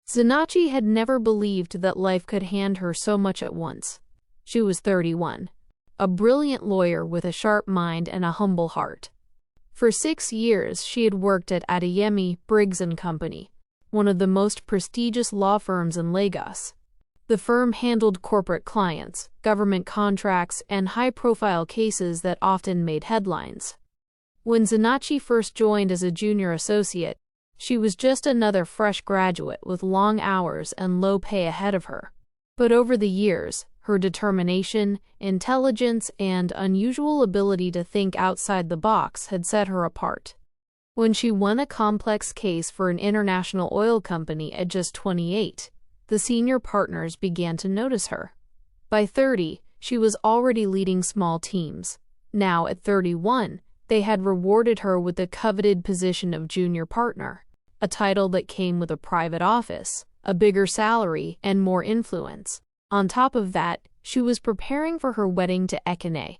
Zanachi had never believed that life could hand her so much at once. She was 31, a brilliant lawyer with a sharp mind and a humble heart. For 6 years she had worked at Adeyemi, Briggs & Company, one of the most prestigious law firms in Lagos. The firm handled corporate clients, government contracts, and high-profile cases that often made headlines. When Zanachi first joined as a junior associate, she was just another fresh graduate with long hours and low pay ahead of her. But over the years, her determination, intelligence, and unusual ability to think outside the box had set her apart. When she won a complex case for an international oil company at just 28, the senior partners began to notice her. By 30, she was already leading small teams. Now, at 31, they had rewarded her with the coveted position of junior partner, a title that came with a private office, a bigger salary, and more influence. On top of that, she was preparing for her wedding to Ekene,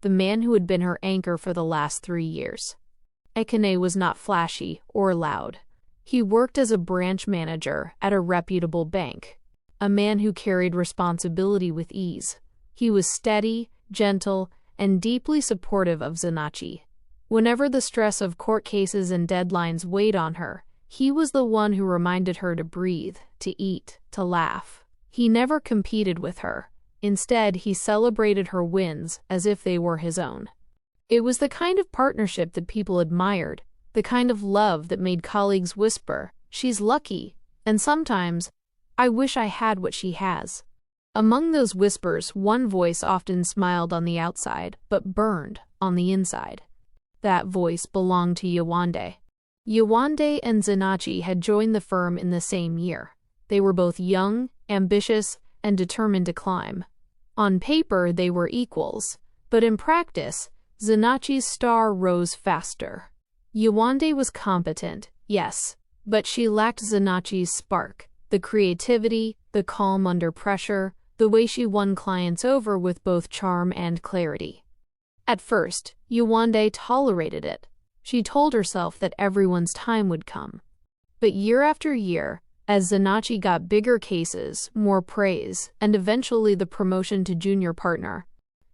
the man who had been her anchor for the last 3 years. Ekene was not flashy or loud. He worked as a branch manager at a reputable bank, a man who carried responsibility with ease. He was steady, gentle, and deeply supportive of Zanachi. Whenever the stress of court cases and deadlines weighed on her, he was the one who reminded her to breathe, to eat, to laugh. He never competed with her. Instead, he celebrated her wins as if they were his own. It was the kind of partnership that people admired, the kind of love that made colleagues whisper, "She's lucky," and sometimes, "I wish I had what she has." Among those whispers, one voice often smiled on the outside, but burned on the inside. That voice belonged to Yewande. Yewande and Zanachi had joined the firm in the same year. They were both young, ambitious, and determined to climb. On paper, they were equals, but in practice, Zanachi's star rose faster. Yewande was competent, yes, but she lacked Zanachi's spark, the creativity, the calm under pressure, the way she won clients over with both charm and clarity. At first, Yewande tolerated it. She told herself that everyone's time would come. But year after year, as Zanachi got bigger cases, more praise, and eventually the promotion to junior partner,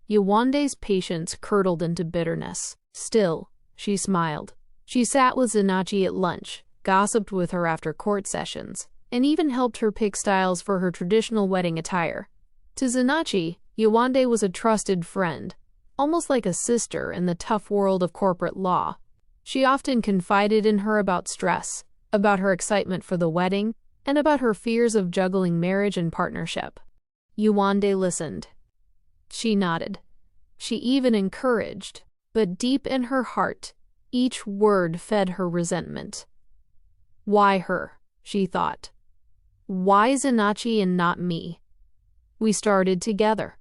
Yewande's patience curdled into bitterness. Still, she smiled. She sat with Zanachi at lunch, gossiped with her after court sessions, and even helped her pick styles for her traditional wedding attire. To Zanachi, Yewande was a trusted friend, almost like a sister in the tough world of corporate law. She often confided in her about stress, about her excitement for the wedding, and about her fears of juggling marriage and partnership. Yewande listened. She nodded. She even encouraged, but deep in her heart, each word fed her resentment. Why her, she thought. Why Zanachi and not me? We started together.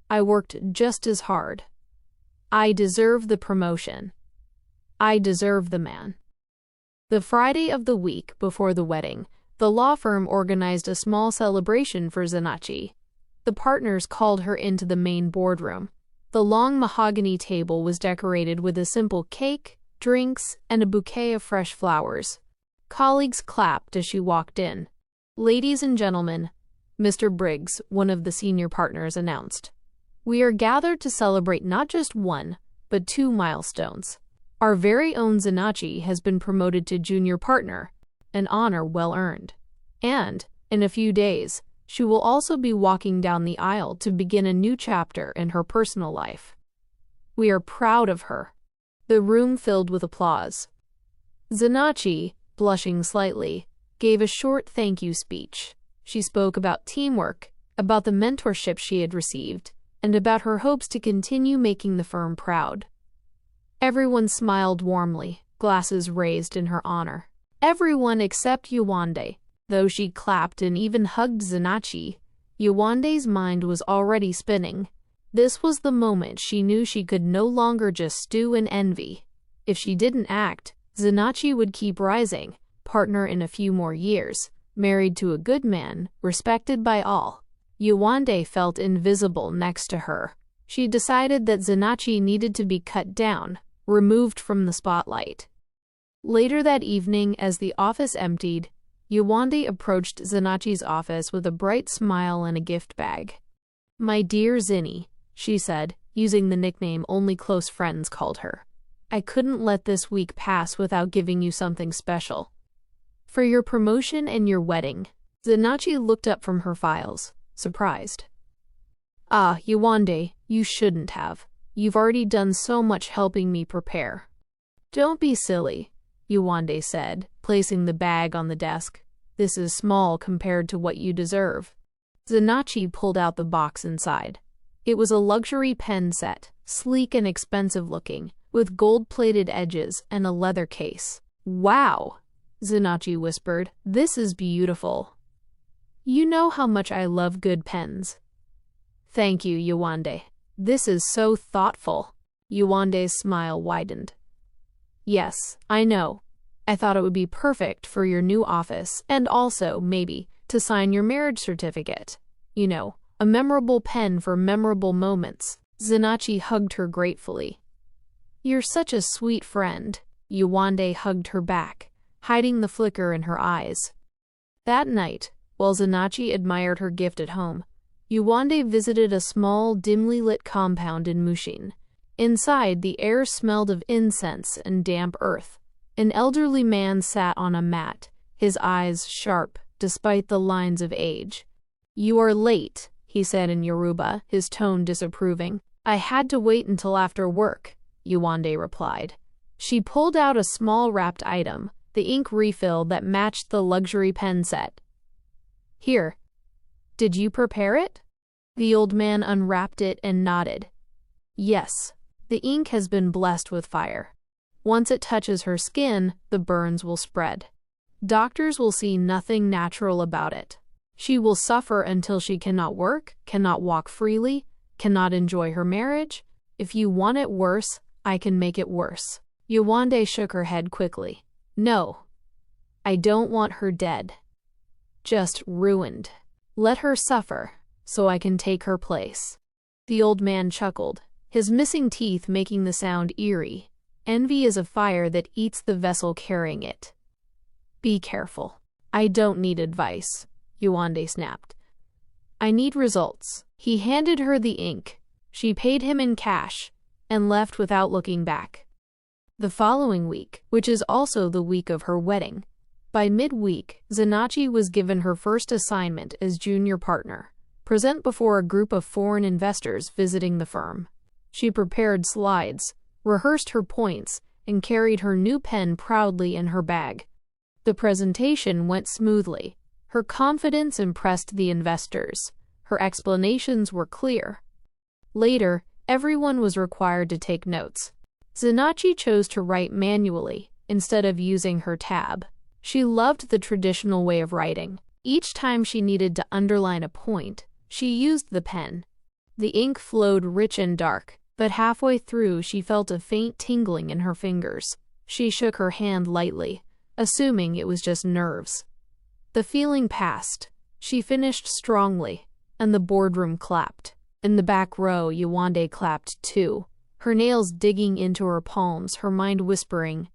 I worked just as hard. I deserve the promotion. I deserve the man. The Friday of the week before the wedding, the law firm organized a small celebration for Zanachi. The partners called her into the main boardroom. The long mahogany table was decorated with a simple cake, drinks, and a bouquet of fresh flowers. Colleagues clapped as she walked in. "Ladies and gentlemen," Mr. Briggs, one of the senior partners, announced, "we are gathered to celebrate not just one, but 2 milestones. Our very own Zanachi has been promoted to junior partner, an honor well earned. And, in a few days, she will also be walking down the aisle to begin a new chapter in her personal life. We are proud of her." The room filled with applause. Zanachi, blushing slightly, gave a short thank you speech. She spoke about teamwork, about the mentorship she had received, and about her hopes to continue making the firm proud. Everyone smiled warmly, glasses raised in her honor. Everyone except Yewande. Though she clapped and even hugged Zanachi, Yewande's mind was already spinning. This was the moment she knew she could no longer just stew in envy. If she didn't act, Zanachi would keep rising, partner in a few more years, married to a good man, respected by all. Yewande felt invisible next to her. She decided that Zanachi needed to be cut down, removed from the spotlight. Later that evening, as the office emptied, Yewande approached Zanachi's office with a bright smile and a gift bag. "My dear Zinni," she said, using the nickname only close friends called her. "I couldn't let this week pass without giving you something special. For your promotion and your wedding." Zanachi looked up from her files, surprised. "Ah, Yewande, you shouldn't have. You've already done so much helping me prepare." "Don't be silly," Yewande said, placing the bag on the desk. "This is small compared to what you deserve." Zanachi pulled out the box inside. It was a luxury pen set, sleek and expensive looking, with gold-plated edges and a leather case. "Wow," Zanachi whispered. "This is beautiful. You know how much I love good pens." "Thank you, Yewande. This is so thoughtful." Yewande's smile widened. "Yes, I know. I thought it would be perfect for your new office and also, maybe, to sign your marriage certificate. You know, a memorable pen for memorable moments." Zanachi hugged her gratefully. "You're such a sweet friend." Yewande hugged her back, hiding the flicker in her eyes. That night, while Zanachi admired her gift at home, Yewande visited a small, dimly lit compound in Mushin. Inside, the air smelled of incense and damp earth. An elderly man sat on a mat, his eyes sharp, despite the lines of age. "You are late," he said in Yoruba, his tone disapproving. "I had to wait until after work," Yewande replied. She pulled out a small wrapped item, the ink refill that matched the luxury pen set. "Here. Did you prepare it?" The old man unwrapped it and nodded. "Yes. The ink has been blessed with fire. Once it touches her skin, the burns will spread. Doctors will see nothing natural about it. She will suffer until she cannot work, cannot walk freely, cannot enjoy her marriage. If you want it worse, I can make it worse." Yewande shook her head quickly. "No. I don't want her dead. Just ruined. Let her suffer, so I can take her place." The old man chuckled, his missing teeth making the sound eerie. "Envy is a fire that eats the vessel carrying it. Be careful." "I don't need advice," Yewande snapped. "I need results." He handed her the ink. She paid him in cash and left without looking back. The following week, which is also the week of her wedding, by midweek, Zanachi was given her first assignment as junior partner, present before a group of foreign investors visiting the firm. She prepared slides, rehearsed her points, and carried her new pen proudly in her bag. The presentation went smoothly. Her confidence impressed the investors. Her explanations were clear. Later, everyone was required to take notes. Zanachi chose to write manually instead of using her tab. She loved the traditional way of writing. Each time she needed to underline a point, she used the pen. The ink flowed rich and dark, but halfway through she felt a faint tingling in her fingers. She shook her hand lightly, assuming it was just nerves. The feeling passed. She finished strongly, and the boardroom clapped. In the back row, Yewande clapped too, her nails digging into her palms, her mind whispering,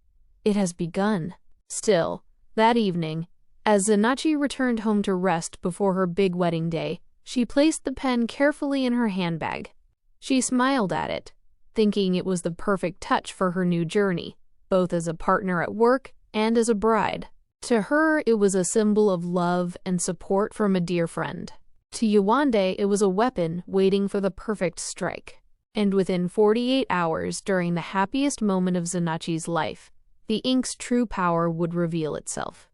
"It has begun." Still, that evening, as Zanachi returned home to rest before her big wedding day, she placed the pen carefully in her handbag. She smiled at it, thinking it was the perfect touch for her new journey, both as a partner at work and as a bride. To her, it was a symbol of love and support from a dear friend. To Yewande, it was a weapon waiting for the perfect strike. And within 48 hours, during the happiest moment of Zanachi's life, the ink's true power would reveal itself.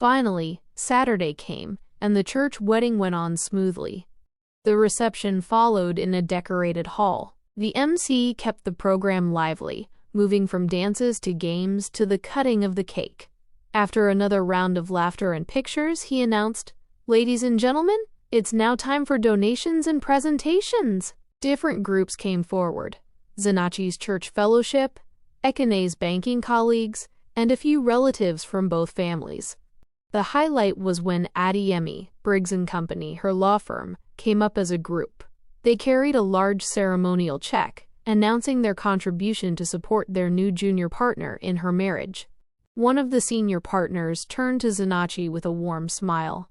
Finally, Saturday came, and the church wedding went on smoothly. The reception followed in a decorated hall. The MC kept the program lively, moving from dances to games to the cutting of the cake. After another round of laughter and pictures, he announced, "Ladies and gentlemen, it's now time for donations and presentations." Different groups came forward: Zanachi's church fellowship, Ekene's banking colleagues, and a few relatives from both families. The highlight was when Adeyemi, Briggs & Company, her law firm, came up as a group. They carried a large ceremonial check, announcing their contribution to support their new junior partner in her marriage. One of the senior partners turned to Zanachi with a warm smile.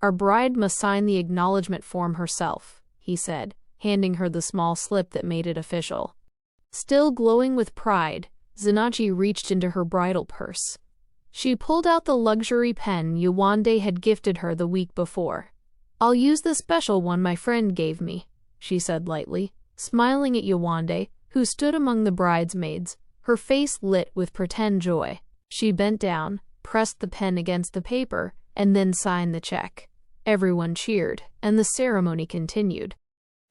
"Our bride must sign the acknowledgement form herself," he said, handing her the small slip that made it official. Still glowing with pride, Zanachi reached into her bridal purse. She pulled out the luxury pen Yewande had gifted her the week before. "I'll use the special one my friend gave me," she said lightly, smiling at Yewande, who stood among the bridesmaids, her face lit with pretend joy. She bent down, pressed the pen against the paper, and then signed the check. Everyone cheered, and the ceremony continued.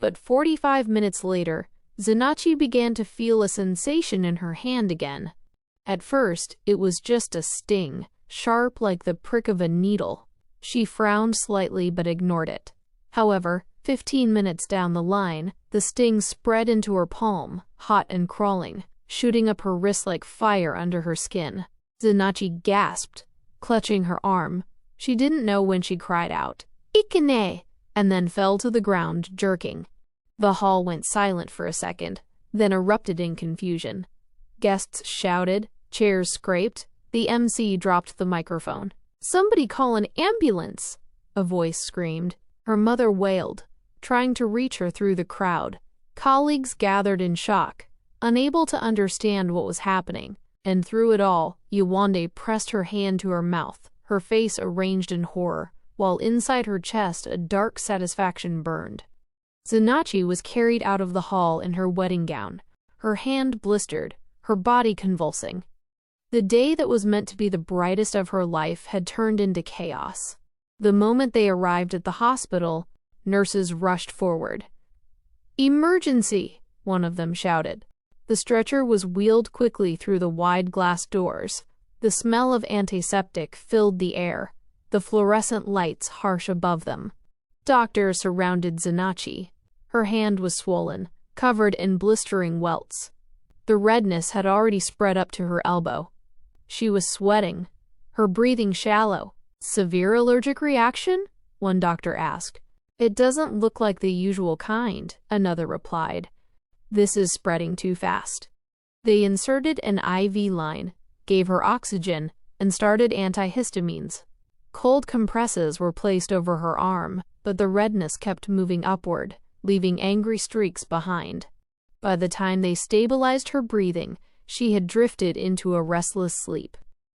But 45 minutes later, Zanachi began to feel a sensation in her hand again. At first, it was just a sting, sharp like the prick of a needle. She frowned slightly but ignored it. However, 15 minutes down the line, the sting spread into her palm, hot and crawling, shooting up her wrist like fire under her skin. Zanachi gasped, clutching her arm. She didn't know when she cried out, "Ikane!" and then fell to the ground, jerking. The hall went silent for a second, then erupted in confusion. Guests shouted, chairs scraped, the MC dropped the microphone. "Somebody call an ambulance!" a voice screamed. Her mother wailed, trying to reach her through the crowd. Colleagues gathered in shock, unable to understand what was happening. And through it all, Yewande pressed her hand to her mouth, her face arranged in horror, while inside her chest a dark satisfaction burned. Zanachi was carried out of the hall in her wedding gown, her hand blistered, her body convulsing. The day that was meant to be the brightest of her life had turned into chaos. The moment they arrived at the hospital, nurses rushed forward. "Emergency!" one of them shouted. The stretcher was wheeled quickly through the wide glass doors. The smell of antiseptic filled the air, the fluorescent lights harsh above them. Doctors surrounded Zanachi. Her hand was swollen, covered in blistering welts. The redness had already spread up to her elbow. She was sweating, her breathing shallow. "Severe allergic reaction?" one doctor asked. "It doesn't look like the usual kind," another replied. "This is spreading too fast." They inserted an IV line, gave her oxygen, and started antihistamines. Cold compresses were placed over her arm, but the redness kept moving upward, leaving angry streaks behind. By the time they stabilized her breathing, she had drifted into a restless sleep.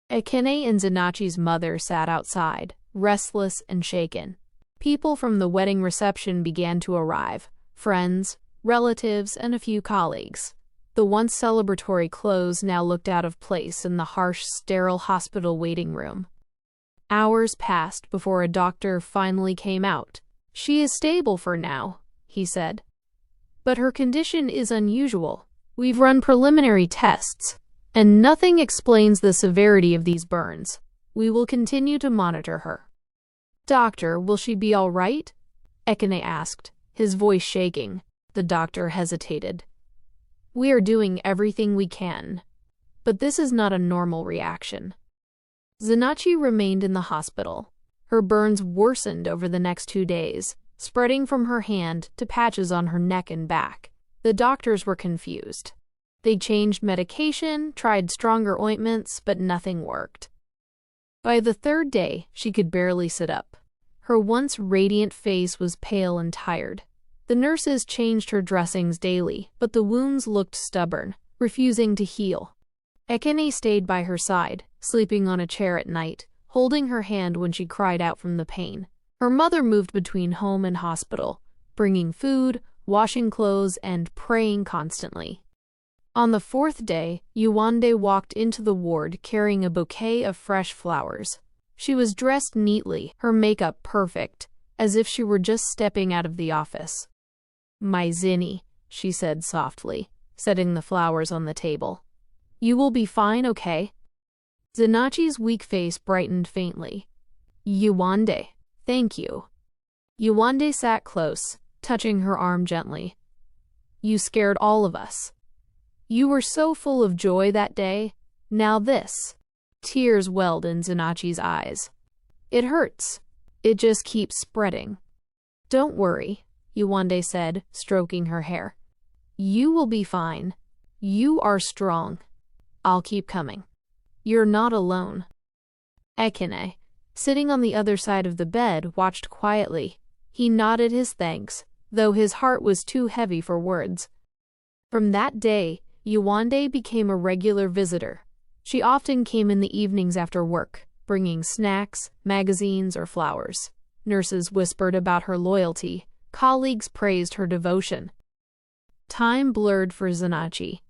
Ekene and Zanachi's mother sat outside, restless and shaken. People from the wedding reception began to arrive, friends, relatives, and a few colleagues. The once celebratory clothes now looked out of place in the harsh, sterile hospital waiting room. Hours passed before a doctor finally came out. "She is stable for now," he said. "But her condition is unusual. We've run preliminary tests, and nothing explains the severity of these burns. We will continue to monitor her." "Doctor, will she be all right?" Ekene asked, his voice shaking. The doctor hesitated. "We are doing everything we can, but this is not a normal reaction." Zanachi remained in the hospital. Her burns worsened over the next 2 days, spreading from her hand to patches on her neck and back. The doctors were confused. They changed medication, tried stronger ointments, but nothing worked. By the 3rd day, she could barely sit up. Her once radiant face was pale and tired. The nurses changed her dressings daily, but the wounds looked stubborn, refusing to heal. Ekene stayed by her side, sleeping on a chair at night, holding her hand when she cried out from the pain. Her mother moved between home and hospital, bringing food, washing clothes, and praying constantly. On the 4th day, Yewande walked into the ward carrying a bouquet of fresh flowers. She was dressed neatly, her makeup perfect, as if she were just stepping out of the office. "My Zinni," she said softly, setting the flowers on the table. "You will be fine, okay?" Zanachi's weak face brightened faintly. "Yewande, thank you." Yewande sat close, touching her arm gently. "You scared all of us. You were so full of joy that day. Now this." Tears welled in Zanachi's eyes. "It hurts. It just keeps spreading." "Don't worry," Yewande said, stroking her hair. "You will be fine. You are strong. I'll keep coming." "You're not alone." Ekene, sitting on the other side of the bed, watched quietly. He nodded his thanks, though his heart was too heavy for words. From that day, Yewande became a regular visitor. She often came in the evenings after work, bringing snacks, magazines, or flowers. Nurses whispered about her loyalty. Colleagues praised her devotion. Time blurred for Zenachi.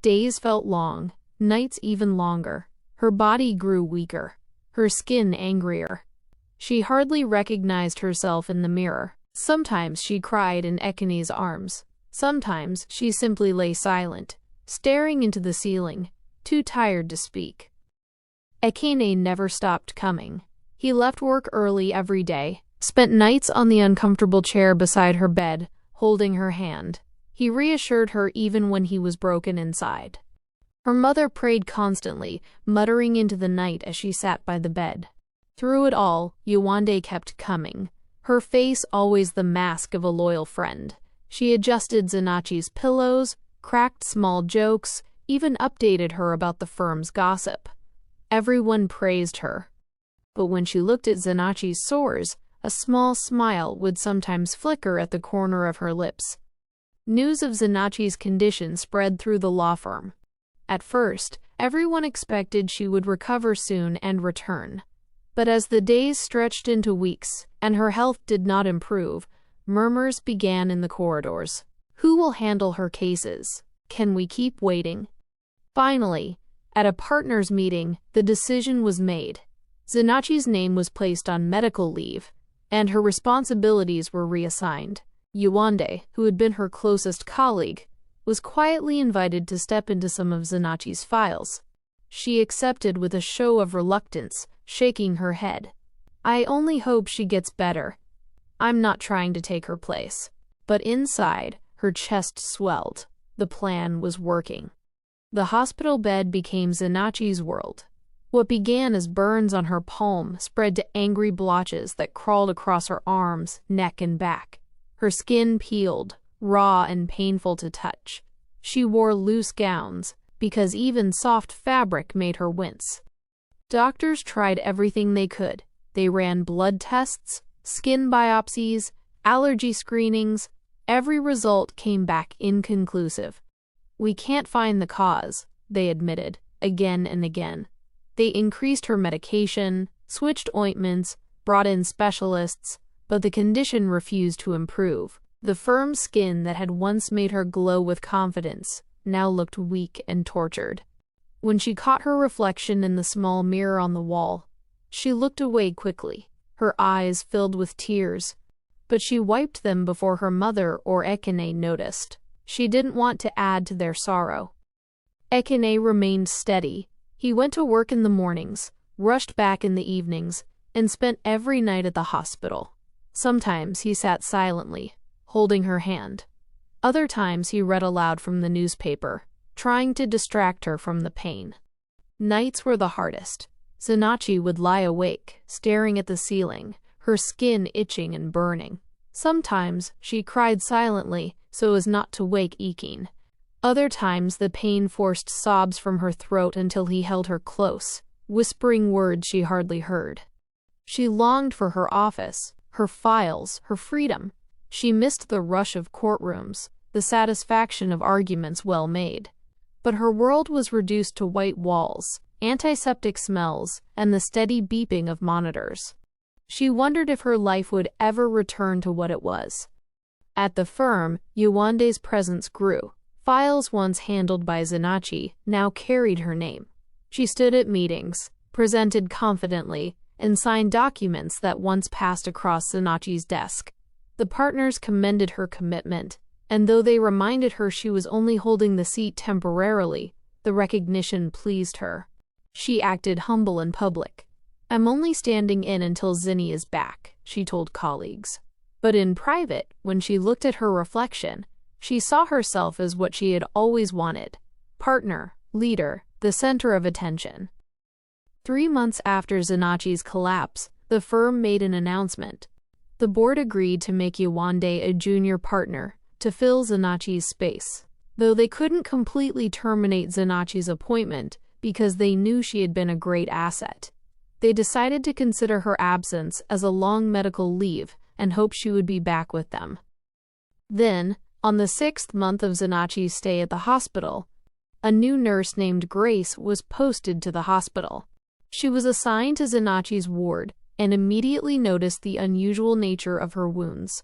Days felt long, nights even longer. Her body grew weaker, her skin angrier. She hardly recognized herself in the mirror. Sometimes she cried in Ekene's arms. Sometimes she simply lay silent, staring into the ceiling, too tired to speak. Ekene never stopped coming. He left work early every day, spent nights on the uncomfortable chair beside her bed, holding her hand. He reassured her even when he was broken inside. Her mother prayed constantly, muttering into the night as she sat by the bed. Through it all, Yewande kept coming, her face always the mask of a loyal friend. She adjusted Zenachi's pillows, cracked small jokes, even updated her about the firm's gossip. Everyone praised her. But when she looked at Zenachi's sores, a small smile would sometimes flicker at the corner of her lips. News of Zenachi's condition spread through the law firm. At first, everyone expected she would recover soon and return. But as the days stretched into weeks, and her health did not improve, murmurs began in the corridors. Who will handle her cases? Can we keep waiting? Finally, at a partners' meeting, the decision was made. Zenachi's name was placed on medical leave, and her responsibilities were reassigned. Yewande, who had been her closest colleague, was quietly invited to step into some of Zenachi's files. She accepted with a show of reluctance, shaking her head. "I only hope she gets better. I'm not trying to take her place." But inside, her chest swelled. The plan was working. The hospital bed became Zenachi's world. What began as burns on her palm spread to angry blotches that crawled across her arms, neck, and back. Her skin peeled, raw and painful to touch. She wore loose gowns, because even soft fabric made her wince. Doctors tried everything they could. They ran blood tests, skin biopsies, allergy screenings. Every result came back inconclusive. "We can't find the cause," they admitted, again and again. They increased her medication, switched ointments, brought in specialists, but the condition refused to improve. The firm skin that had once made her glow with confidence now looked weak and tortured. When she caught her reflection in the small mirror on the wall, she looked away quickly, her eyes filled with tears. But she wiped them before her mother or Ekene noticed. She didn't want to add to their sorrow. Ekene remained steady. He went to work in the mornings, rushed back in the evenings, and spent every night at the hospital. Sometimes he sat silently, holding her hand. Other times he read aloud from the newspaper, trying to distract her from the pain. Nights were the hardest. Zenachi would lie awake, staring at the ceiling, her skin itching and burning. Sometimes she cried silently so as not to wake Ekin. Other times the pain forced sobs from her throat until he held her close, whispering words she hardly heard. She longed for her office, her files, her freedom. She missed the rush of courtrooms, the satisfaction of arguments well made. But her world was reduced to white walls, antiseptic smells, and the steady beeping of monitors. She wondered if her life would ever return to what it was. At the firm, Yewande's presence grew. Files once handled by Zenachi now carried her name. She stood at meetings, presented confidently, and signed documents that once passed across Zenachi's desk. The partners commended her commitment, and though they reminded her she was only holding the seat temporarily, the recognition pleased her. She acted humble in public. "I'm only standing in until Zinni is back," she told colleagues. But in private, when she looked at her reflection, she saw herself as what she had always wanted: partner, leader, the center of attention. 3 months after Zenachi's collapse, the firm made an announcement. The board agreed to make Yewande a junior partner to fill Zenachi's space. Though they couldn't completely terminate Zenachi's appointment, because they knew she had been a great asset. They decided to consider her absence as a long medical leave and hoped she would be back with them. Then, on the 6th month of Zenachi's stay at the hospital, a new nurse named Grace was posted to the hospital. She was assigned to Zenachi's ward and immediately noticed the unusual nature of her wounds.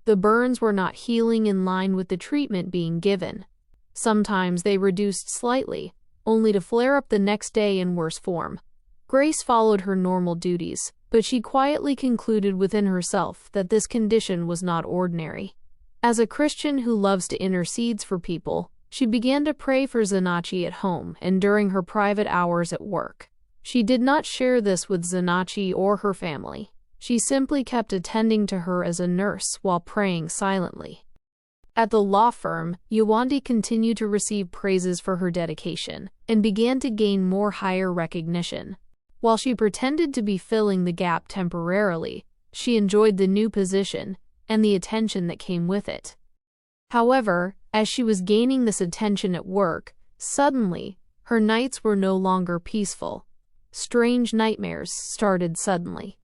The burns were not healing in line with the treatment being given. Sometimes they reduced slightly, only to flare up the next day in worse form. Grace followed her normal duties, but she quietly concluded within herself that this condition was not ordinary. As a Christian who loves to intercede for people, she began to pray for Zenachi at home and during her private hours at work. She did not share this with Zenachi or her family. She simply kept attending to her as a nurse while praying silently. At the law firm, Yewande continued to receive praises for her dedication and began to gain more higher recognition. While she pretended to be filling the gap temporarily, she enjoyed the new position and the attention that came with it. However, as she was gaining this attention at work, suddenly, her nights were no longer peaceful. Strange nightmares started suddenly.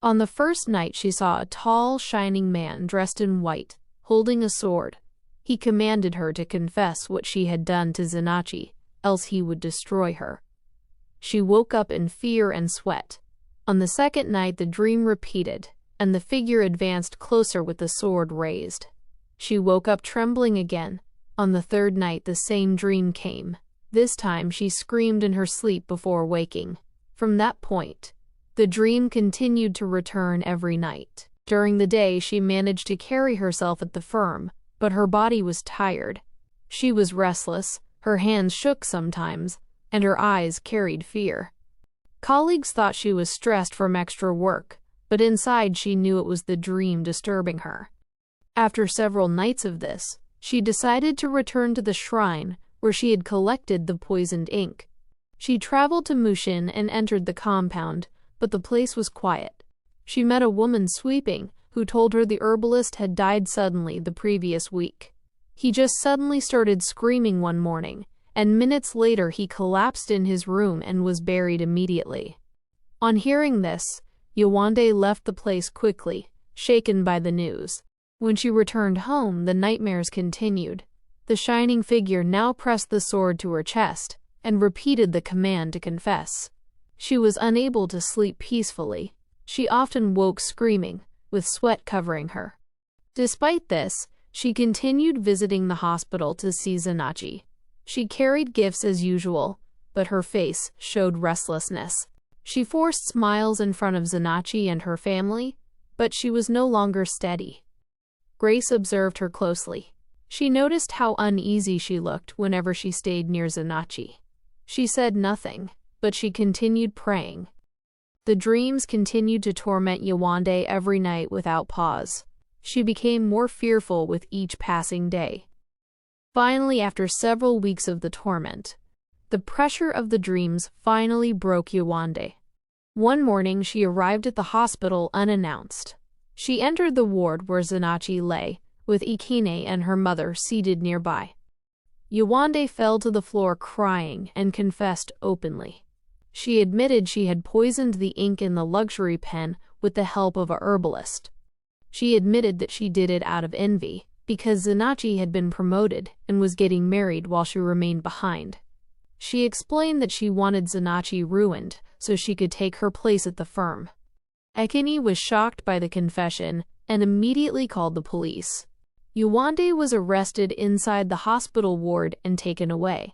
On the first night, she saw a tall, shining man dressed in white, holding a sword. He commanded her to confess what she had done to Zenachi, else he would destroy her. She woke up in fear and sweat. On the second night, the dream repeated, and the figure advanced closer with the sword raised. She woke up trembling again. On the third night, the same dream came. This time, she screamed in her sleep before waking. From that point, the dream continued to return every night. During the day, she managed to carry herself at the firm, but her body was tired. She was restless, her hands shook sometimes, and her eyes carried fear. Colleagues thought she was stressed from extra work, but inside she knew it was the dream disturbing her. After several nights of this, she decided to return to the shrine where she had collected the poisoned ink. She traveled to Mushin and entered the compound, but the place was quiet. She met a woman sweeping, who told her the herbalist had died suddenly the previous week. He just suddenly started screaming one morning, and minutes later he collapsed in his room and was buried immediately. On hearing this, Yewande left the place quickly, shaken by the news. When she returned home, the nightmares continued. The shining figure now pressed the sword to her chest and repeated the command to confess. She was unable to sleep peacefully. She often woke screaming, with sweat covering her. Despite this, she continued visiting the hospital to see Zenachi. She carried gifts as usual, but her face showed restlessness. She forced smiles in front of Zenachi and her family, but she was no longer steady. Grace observed her closely. She noticed how uneasy she looked whenever she stayed near Zenachi. She said nothing, but she continued praying. The dreams continued to torment Yewande every night without pause. She became more fearful with each passing day. Finally, after several weeks of the torment, the pressure of the dreams finally broke Yewande. One morning, she arrived at the hospital unannounced. She entered the ward where Zenachi lay, with Ikine and her mother seated nearby. Yewande fell to the floor crying and confessed openly. She admitted she had poisoned the ink in the luxury pen with the help of a herbalist. She admitted that she did it out of envy, because Zenachi had been promoted and was getting married while she remained behind. She explained that she wanted Zenachi ruined so she could take her place at the firm. Ekini was shocked by the confession and immediately called the police. Yewande was arrested inside the hospital ward and taken away.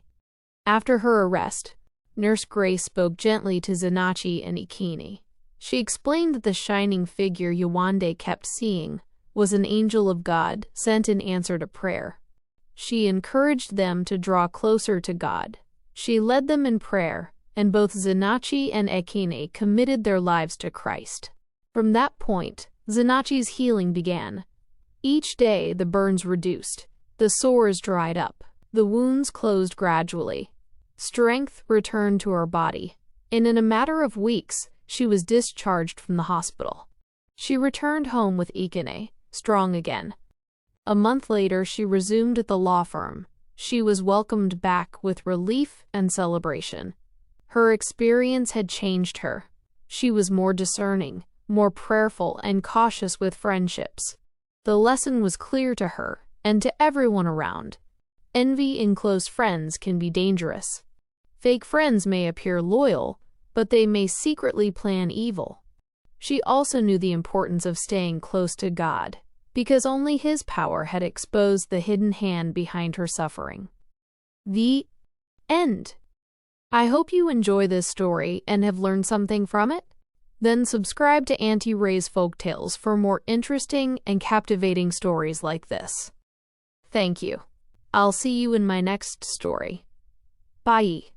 After her arrest, Nurse Grace spoke gently to Zenachi and Ikini. She explained that the shining figure Yewande kept seeing was an angel of God sent in answer to prayer. She encouraged them to draw closer to God. She led them in prayer, and both Zenachi and Ekine committed their lives to Christ. From that point, Zenachi's healing began. Each day the burns reduced, the sores dried up, the wounds closed gradually. Strength returned to her body, and in a matter of weeks, she was discharged from the hospital. She returned home with Ikine, strong again. A month later, she resumed at the law firm. She was welcomed back with relief and celebration. Her experience had changed her. She was more discerning, more prayerful, and cautious with friendships. The lesson was clear to her, and to everyone around. Envy in close friends can be dangerous. Fake friends may appear loyal, but they may secretly plan evil. She also knew the importance of staying close to God, because only His power had exposed the hidden hand behind her suffering. The end. I hope you enjoy this story and have learned something from it. Then subscribe to Auntie Ray's Folktales for more interesting and captivating stories like this. Thank you. I'll see you in my next story. Bye.